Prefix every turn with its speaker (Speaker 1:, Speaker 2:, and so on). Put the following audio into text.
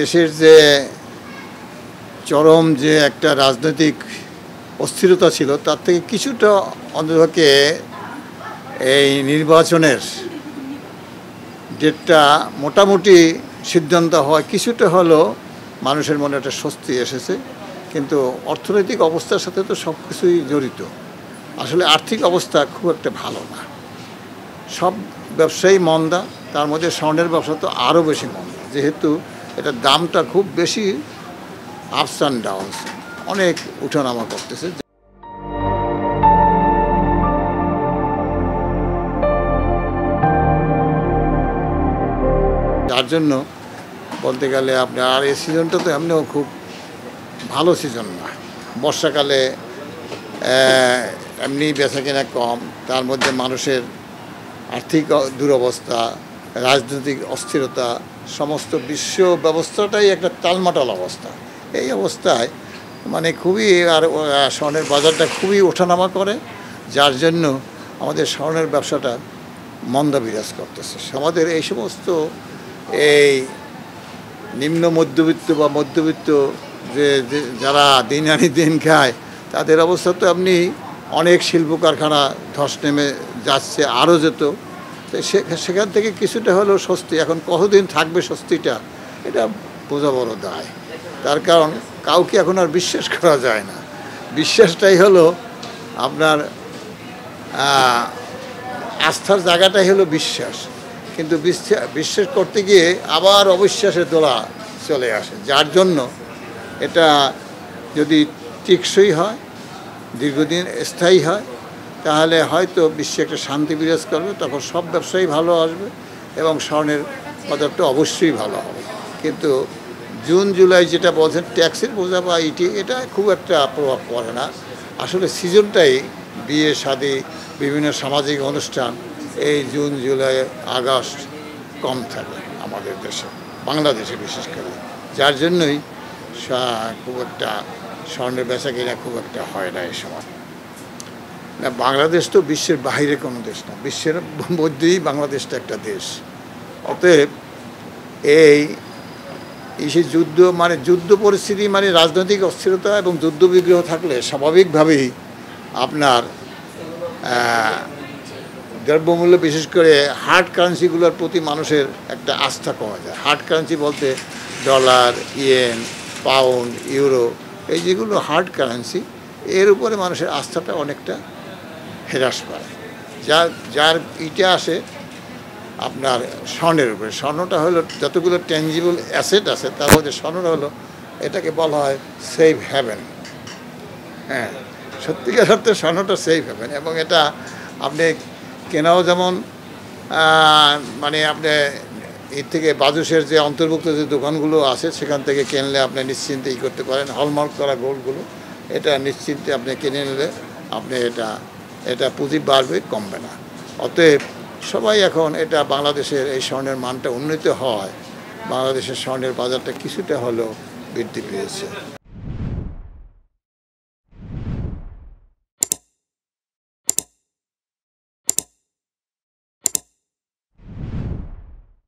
Speaker 1: দেশের যে চরম যে একটা রাজনৈতিক অস্থিরতা ছিল তার থেকে কিছুটা অন্ততপক্ষে এই নির্বাচনের ডেটটা মোটামুটি সিদ্ধান্ত হয় কিছুটা হলেও মানুষের মনে একটা স্বস্তি এসেছে। কিন্তু অর্থনৈতিক অবস্থার সাথে তো সব কিছুই জড়িত। আসলে আর্থিক অবস্থা খুব একটা ভালো না, সব ব্যবসায়ী মন্দা, তার মধ্যে স্বর্ণের ব্যবসা তো আরও বেশি মন্দা, যেহেতু এটার দামটা খুব বেশি আপস অ্যান্ড ডাউনস, অনেক উঠানামা করতেছে। যার জন্য বলতে গেলে আপনার আর এই সিজনটা তো এমনিও খুব ভালো সিজন না। বর্ষাকালে এমনি বেচাকেনা কম, তার মধ্যে মানুষের আর্থিক দুরবস্থা, রাজনৈতিক অস্থিরতা, সমস্ত বিশ্ব ব্যবস্থাটাই একটা টালমাটাল অবস্থা। এই অবস্থায় মানে খুবই আর স্বর্ণের বাজারটা খুবই ওঠানামা করে, যার জন্য আমাদের স্বর্ণের ব্যবসাটা মন্দা বিরাজ করতেছে। আমাদের এই সমস্ত এই নিম্ন মধ্যবিত্ত বা মধ্যবিত্ত যে যারা দিন আনি দিন খায়, তাদের অবস্থা তো আপনি অনেক শিল্প কারখানা ধস নেমে যাচ্ছে, আরও যেত। সেখান থেকে কিছুটা হলেও স্বস্তি। এখন কতদিন থাকবে স্বস্তিটা, এটা বোঝা বড় দায়। তার কারণ কাউকে এখন আর বিশ্বাস করা যায় না। বিশ্বাসটাই হলো আপনার আস্থার জায়গাটাই হলো বিশ্বাস, কিন্তু বিশ্বাস করতে গিয়ে আবার অবিশ্বাসের দোলা চলে আসে। যার জন্য এটা যদি টেকসই হয়, দীর্ঘদিন স্থায়ী হয়, তাহলে হয়তো বিশ্বে একটা শান্তি বিরাজ করবে, তখন সব ব্যবসায়ী ভালো আসবে এবং স্বর্ণের বাজারটা অবশ্যই ভালো হবে। কিন্তু জুন জুলাই যেটা বলছেন ট্যাক্সের বোঝা বা এটা খুব একটা প্রভাব পড়ে না। আসলে সিজনটাই বিয়ে শাদী বিভিন্ন সামাজিক অনুষ্ঠান এই জুন জুলাই আগস্ট কম থাকে আমাদের দেশে, বাংলাদেশে বিশেষ করে। যার জন্যই খুব একটা স্বর্ণের বেচাকেনা খুব একটা হয় না এই সময়। না, বাংলাদেশ তো বিশ্বের বাইরে কোনো দেশ না, বিশ্বের মধ্যেই বাংলাদেশটা একটা দেশ। অতএব এই যুদ্ধ মানে যুদ্ধ পরিস্থিতি মানে রাজনৈতিক অস্থিরতা এবং যুদ্ধ বিগ্রহ থাকলে স্বাভাবিকভাবেই আপনার দ্রব্যমূল্য বিশেষ করে হার্ড কারেন্সিগুলোর প্রতি মানুষের একটা আস্থা কমে যায়। হার্ড কারেন্সি বলতে ডলার, ইয়েন, পাউন্ড, ইউরো, এই যেগুলো হার্ড কারেন্সি, এর উপরে মানুষের আস্থাটা অনেকটা হ্রাস পায়। যার আসে আপনার স্বর্ণের উপরে। স্বর্ণটা হলো যতগুলো ট্যাঞ্জিবল অ্যাসেট আছে তার মধ্যে স্বর্ণটা হলো, এটাকে বলা হয় সেফ হ্যাভেন। হ্যাঁ, সত্যিকার অর্থে স্বর্ণটা সেফ হ্যাভেন। এবং এটা আপনি কেনাও যেমন মানে আপনি এর থেকে বাজুসের যে অন্তর্ভুক্ত যে দোকানগুলো আছে সেখান থেকে কিনলে আপনি নিশ্চিন্তে করতে পারেন। হলমার্ক করা গোল্ডগুলো এটা নিশ্চিন্তে আপনি কিনে নিলে আপনি এটা পুঁজি বাড়বে, কমবে না। অতএব সবাই এখন এটা বাংলাদেশের এই স্বর্ণের মানটা উন্নীত হয়, বাংলাদেশের স্বর্ণের বাজারটা কিছুটা হলেও বৃদ্ধি পেয়েছে।